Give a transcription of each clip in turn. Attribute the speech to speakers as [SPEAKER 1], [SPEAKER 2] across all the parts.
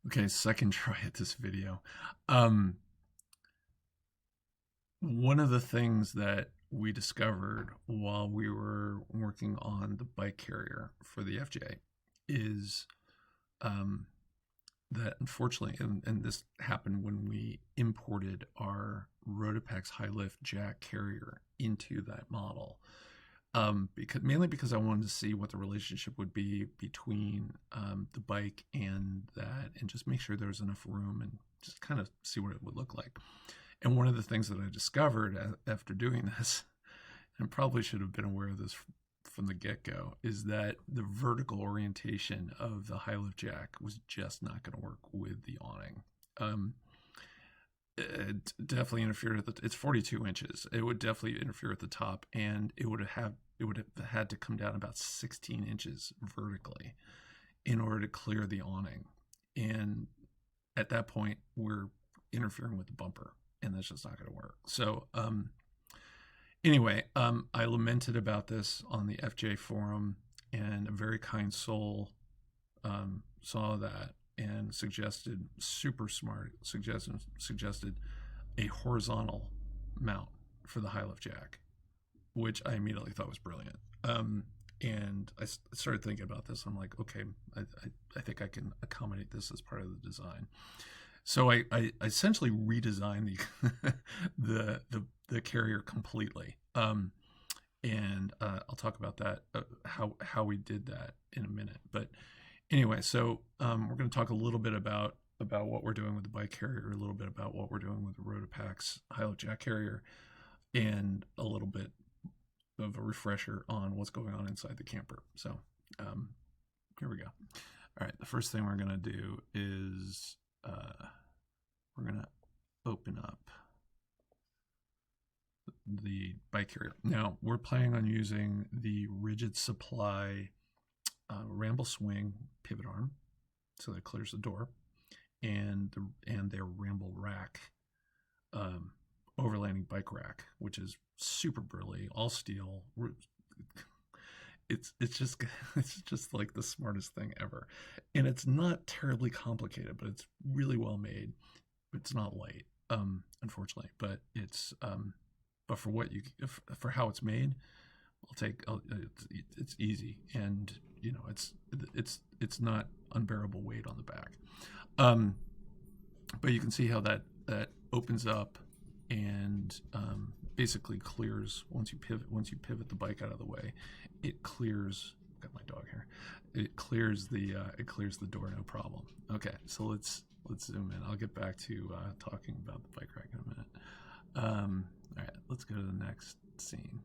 [SPEAKER 1] Okay, second try at this video. Um, One of the things that we discovered while we were working on the bike carrier for the FJ is um, that unfortunately, and this happened when we imported our Rotopex high lift jack carrier into that model. Mainly because I wanted to see what the relationship would be between the bike and that, and just make sure there was enough room and just kind of see what it would look like. And one of the things that I discovered after doing this, and probably should have been aware of this from the get-go, is that the vertical orientation of the high lift jack was just not going to work with the awning. It definitely interfered at it's 42 inches. It would definitely interfere at the top, and it would have had to come down about 16 inches vertically in order to clear the awning. And at that point, we're interfering with the bumper, and that's just not going to work. So anyway, I lamented about this on the FJ forum, and a very kind soul saw that and suggested, super smart, suggested a horizontal mount for the high lift jack, which I immediately thought was brilliant. And I started thinking about this. I'm like, okay, I think I can accommodate this as part of the design. So I essentially redesigned the carrier completely. And I'll talk about that, how we did that in a minute. But anyway, so we're going to talk a little bit about what we're doing with the bike carrier, a little bit about what we're doing with the Rotopax high lift jack carrier, and a little bit of a refresher on what's going on inside the camper. So here we go. All right, the first thing we're going to do is we're going to open up the bike carrier. Now, we're planning on using the Rigid Supply Ramble Swing pivot arm, so that clears the door, and their Ramble Rack overlanding bike rack, which is super burly, all steel. It's just like the smartest thing ever, and it's not terribly complicated, but it's really well made. It's not light, unfortunately, but it's but for what you for how it's made, it's easy, and you know it's not unbearable weight on the back. But you can see how that opens up and basically clears once you pivot the bike out of the way. It clears. Got my dog here. It clears the door, no problem. Okay, so let's zoom in. I'll get back to talking about the bike rack in a minute. All right, let's go to the next scene.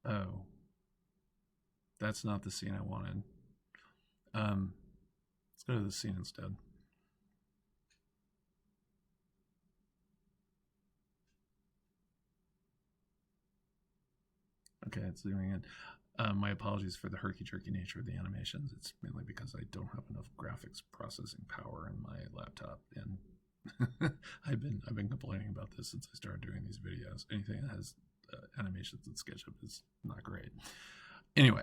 [SPEAKER 1] Oh, that's not the scene I wanted. Let's go to the scene instead. Okay, it's zooming in. My apologies for the herky-jerky nature of the animations. It's mainly because I don't have enough graphics processing power in my laptop, and I've been complaining about this since I started doing these videos. Anything that has animations and SketchUp is not great. Anyway,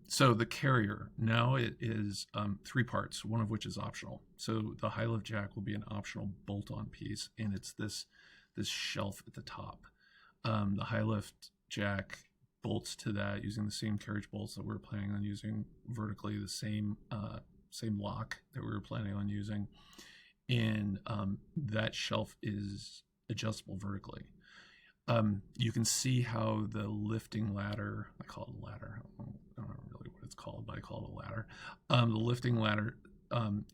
[SPEAKER 1] so the carrier, now it is 3 parts, one of which is optional. So the high lift jack will be an optional bolt-on piece, and it's this shelf at the top. The high lift jack bolts to that using the same carriage bolts that we were planning on using vertically, the same lock that we were planning on using, and that shelf is adjustable vertically. You can see how the lifting ladder, I call it a ladder, I don't know really what it's called, but I call it a ladder. The lifting ladder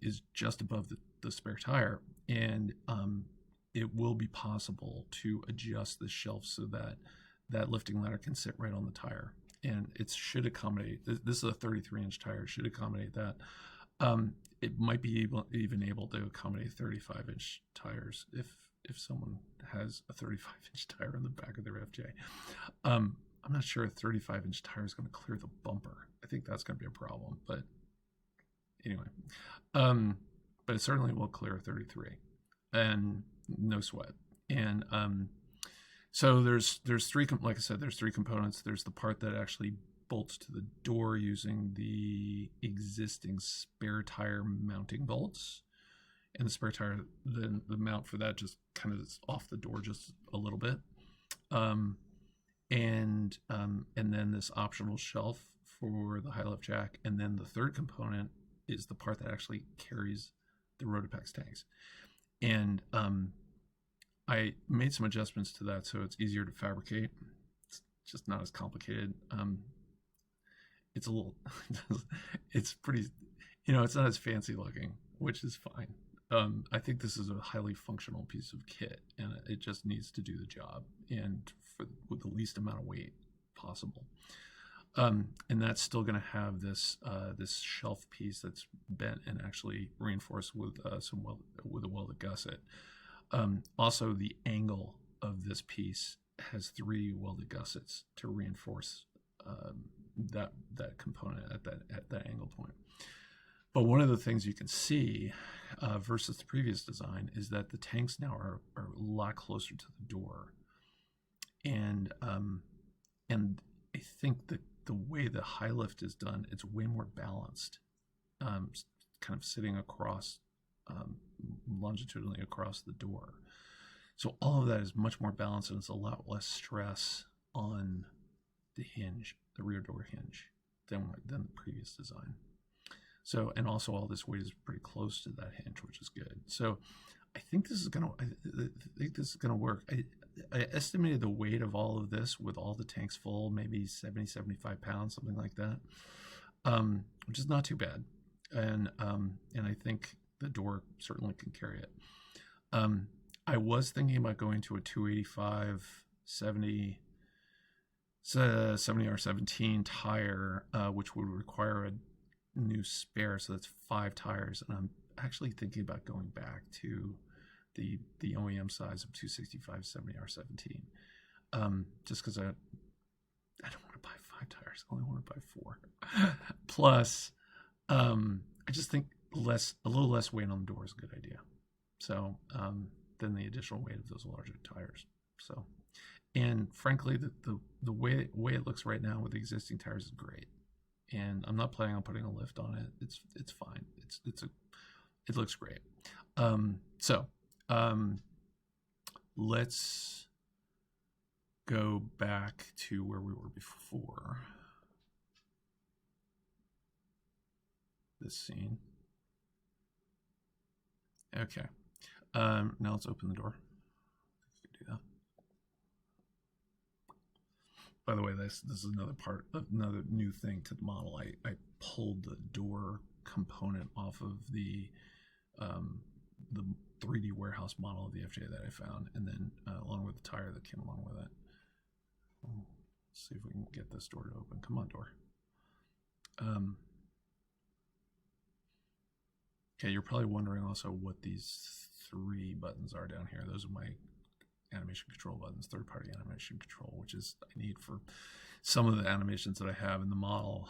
[SPEAKER 1] is just above the spare tire, and it will be possible to adjust the shelf so that that lifting ladder can sit right on the tire, and it should accommodate, this is a 33-inch tire, should accommodate that. It might be even able to accommodate 35-inch tires if someone has a 35-inch tire on the back of their FJ. I'm not sure a 35-inch tire is going to clear the bumper. I think that's going to be a problem, but anyway. But it certainly will clear a 33, and no sweat. And so there's 3, like I said, there's 3 components. There's the part that actually bolts to the door using the existing spare tire mounting bolts. And the spare tire, then the mount for that just kind of is off the door just a little bit. And then this optional shelf for the high lift jack. And then the third component is the part that actually carries the Rotopex tanks. And I made some adjustments to that so it's easier to fabricate. It's just not as complicated. It's a little, it's pretty, it's not as fancy looking, which is fine. I think this is a highly functional piece of kit, and it just needs to do the job, and with the least amount of weight possible. And that's still going to have this shelf piece that's bent and actually reinforced with a welded gusset. Also, the angle of this piece has 3 welded gussets to reinforce that component at that angle point. But one of the things you can see versus the previous design is that the tanks now are a lot closer to the door, and I think that the way the high lift is done, it's way more balanced, kind of sitting across longitudinally across the door. So all of that is much more balanced, and it's a lot less stress on the hinge, the rear door hinge, than the previous design. So, and also all this weight is pretty close to that hinge, which is good. So I think this is gonna work. I estimated the weight of all of this with all the tanks full, maybe 70, 75 pounds, something like that, which is not too bad. And I think the door certainly can carry it. I was thinking about going to a 285 70 R17 tire, which would require a new spare, so that's 5 tires, and I'm actually thinking about going back to the OEM size of 265 70 R17, just because I don't want to buy 5 tires. I only want to buy 4. Plus, I just think a little less weight on the door is a good idea. So than the additional weight of those larger tires. So, and frankly, the way it looks right now with the existing tires is great. And I'm not planning on putting a lift on it. It's fine. It looks great. Let's go back to where we were before this scene. Okay. Now let's open the door. Do that. By the way, this is another new thing to the model. I pulled the door component off of the 3D warehouse model of the FJ that I found, and then along with the tire that came along with it. Let's see if we can get this door to open. Come on, door. Okay, you're probably wondering also what these 3 buttons are down here. Those are my animation control buttons, third-party animation control, which is I need for some of the animations that I have in the model,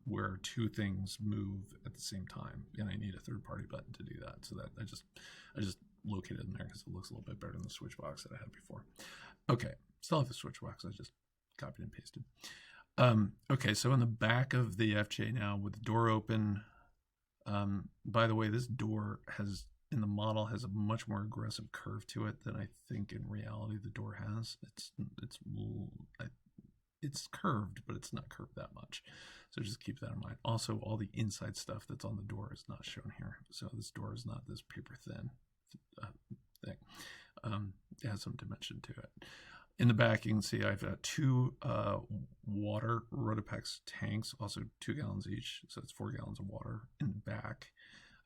[SPEAKER 1] where 2 things move at the same time, and I need a third-party button to do that. So that I just located it in there because it looks a little bit better than the switch box that I had before. Okay, still have the switch box. I just copied and pasted. Okay, so in the back of the FJ now with the door open. By the way, this door in the model has a much more aggressive curve to it than I think in reality the door has. It's curved, but it's not curved that much. So just keep that in mind. Also, all the inside stuff that's on the door is not shown here. So this door is not this paper thin thing. It has some dimension to it. In the back, you can see I've got 2 water Rotopex tanks, also 2 gallons each, so it's 4 gallons of water in the back.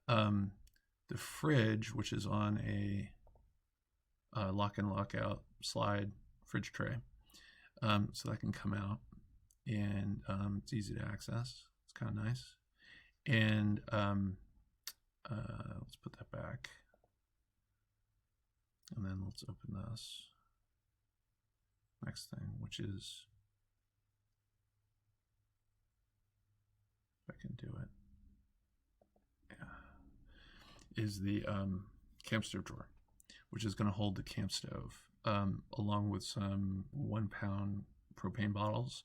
[SPEAKER 1] The fridge, which is on a lock-in, lock-out slide fridge tray, so that can come out, and it's easy to access. It's kind of nice. And let's put that back, and then let's open this. Next thing, which is, if I can do it, yeah, is the camp stove drawer, which is going to hold the camp stove, along with some 1-pound propane bottles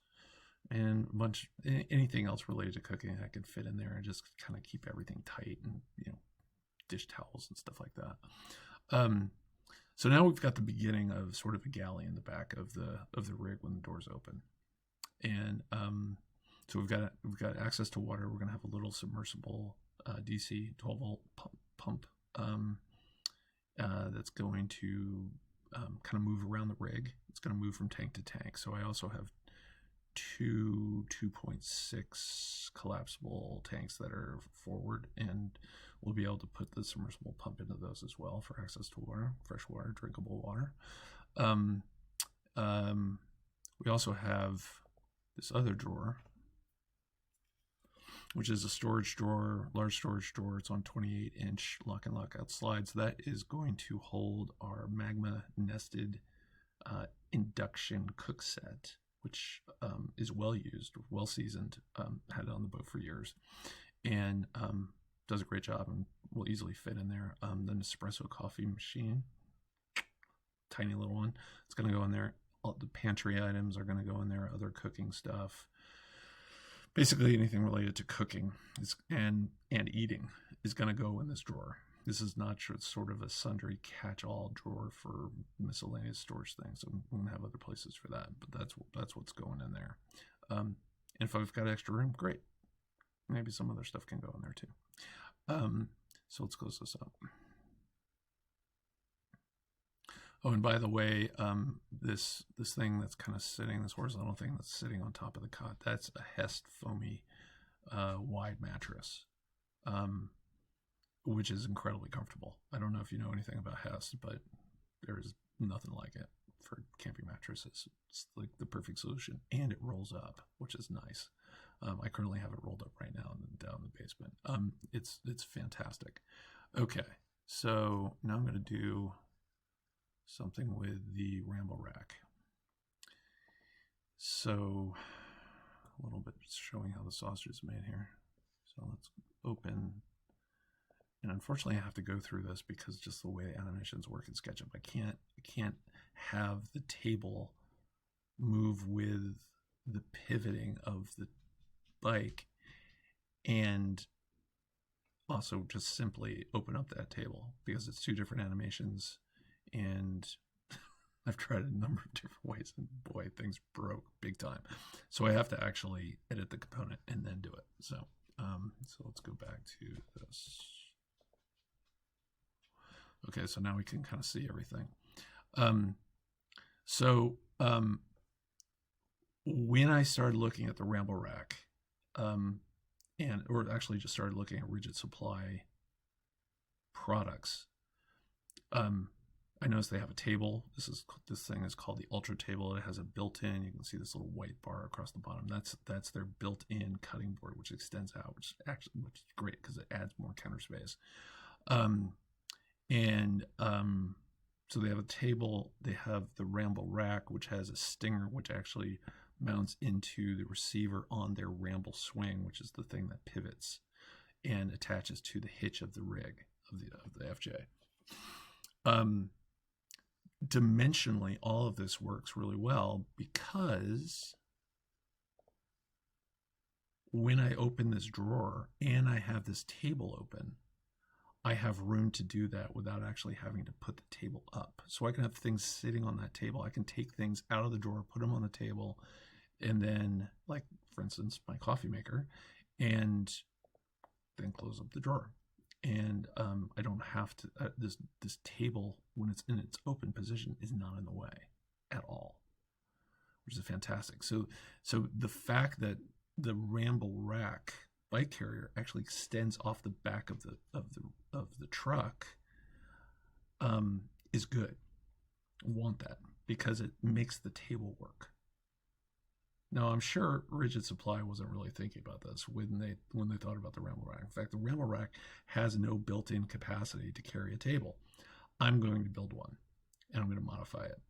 [SPEAKER 1] and a bunch anything else related to cooking I could fit in there and just kind of keep everything tight, and dish towels and stuff like that. So now we've got the beginning of sort of a galley in the back of the rig when the doors open, and so we've got access to water. We're going to have a little submersible DC 12-volt pump that's going to kind of move around the rig. It's going to move from tank to tank. So I also have two 2.6 collapsible tanks that are forward, and we'll be able to put the submersible pump into those as well for access to water, fresh water, drinkable water. We also have this other drawer, which is a storage drawer, large storage drawer. It's on 28-inch lock and lockout slides. That is going to hold our Magma nested induction cook set, which is well used, well seasoned, had it on the boat for years, and does a great job and will easily fit in there. The Nespresso coffee machine, tiny little one, it's going to go in there. All the pantry items are going to go in there, other cooking stuff. Basically anything related to cooking and eating is going to go in this drawer. This is not sort of a sundry catch-all drawer for miscellaneous storage things. I'm going to have other places for that, but that's what's going in there. And if I've got extra room, great. Maybe some other stuff can go in there too. So let's close this up. Oh, and by the way, this thing that's kind of sitting, this horizontal thing that's sitting on top of the cot, that's a Hest Foamy wide mattress, which is incredibly comfortable. I don't know if you know anything about Hest, but there is nothing like it for camping mattresses. It's like the perfect solution, and it rolls up, which is nice. I currently have it rolled up right now down in the basement. It's fantastic. Okay, so now I'm going to do something with the Ramble Rack. So a little bit showing how the sausage is made here. So let's open, and unfortunately I have to go through this because just the way animations work in SketchUp, I can't have the table move with the pivoting of the bike and also just simply open up that table, because it's two different animations, and I've tried a number of different ways, and boy, things broke big time. So I have to actually edit the component and then do it. So let's go back to this. Okay, so now we can kind of see everything. When I started looking at the Ramble Rack, or actually just started looking at Rigid Supply products, I noticed they have a table. This thing is called the Ultra Table. It has a built-in. You can see this little white bar across the bottom. That's their built-in cutting board, which extends out, which is great because it adds more counter space. So they have a table. They have the Ramble Rack, which has a stinger, which actually mounts into the receiver on their Ramble Swing, which is the thing that pivots and attaches to the hitch of the rig of the FJ. Dimensionally, all of this works really well because when I open this drawer and I have this table open, I have room to do that without actually having to put the table up. So I can have things sitting on that table. I can take things out of the drawer, put them on the table, and then, like, for instance, my coffee maker, and then close up the drawer. And I don't have to, this table, when it's in its open position, is not in the way at all, which is fantastic. So the fact that the Ramble Rack bike carrier actually extends off the back of the truck is good. I want that because it makes the table work. Now, I'm sure Rigid Supply wasn't really thinking about this when they thought about the Ramble Rack. In fact, the Ramble Rack has no built-in capacity to carry a table. I'm going to build one, and I'm going to modify it.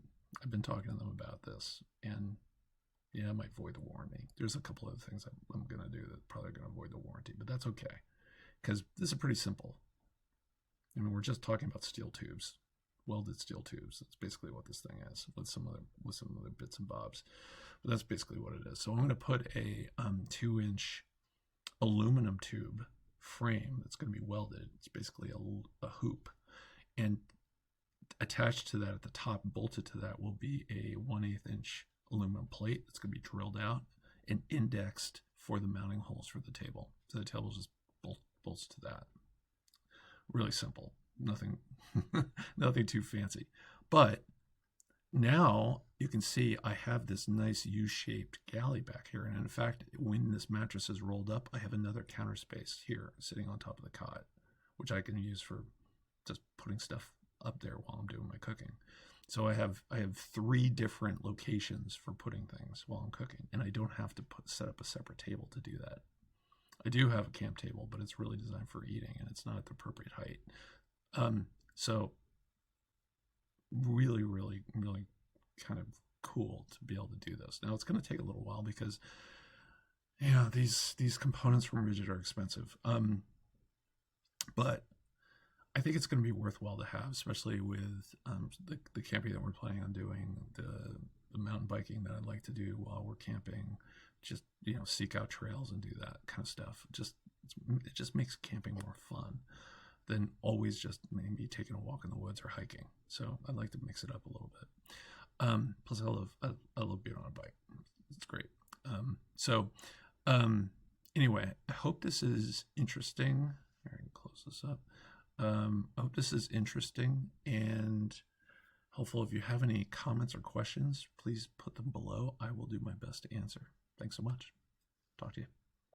[SPEAKER 1] I've been talking to them about this, and yeah, I might void the warranty. There's a couple of things I'm going to do that probably going to void the warranty, but that's okay, because this is pretty simple. I mean, we're just talking about steel tubes, welded steel tubes. That's basically what this thing is, with some other bits and bobs. But that's basically what it is. So I'm going to put a 2-inch aluminum tube frame that's going to be welded. It's basically a hoop. And attached to that at the top, bolted to that, will be a 1/8 inch aluminum plate that's going to be drilled out and indexed for the mounting holes for the table. So the table just bolts to that. Really simple. Nothing, nothing too fancy. But now you can see I have this nice U-shaped galley back here. And in fact, when this mattress is rolled up, I have another counter space here sitting on top of the cot, which I can use for just putting stuff up there while I'm doing my cooking. So I have 3 different locations for putting things while I'm cooking, and I don't have to set up a separate table to do that. I do have a camp table, but it's really designed for eating, and it's not at the appropriate height. So really, really, really kind of cool to be able to do this. Now it's going to take a little while because, yeah, these components from Ridgid are expensive. But I think it's going to be worthwhile to have, especially with the camping that we're planning on doing, the mountain biking that I'd like to do while we're camping. Just, seek out trails and do that kind of stuff. It just makes camping more fun than always just maybe taking a walk in the woods or hiking. So I'd like to mix it up a little bit. Plus, I love being on a bike. It's great. Anyway, I hope this is interesting. Here, I can close this up. I hope this is interesting and helpful. If you have any comments or questions, please put them below. I will do my best to answer. Thanks so much. Talk to you.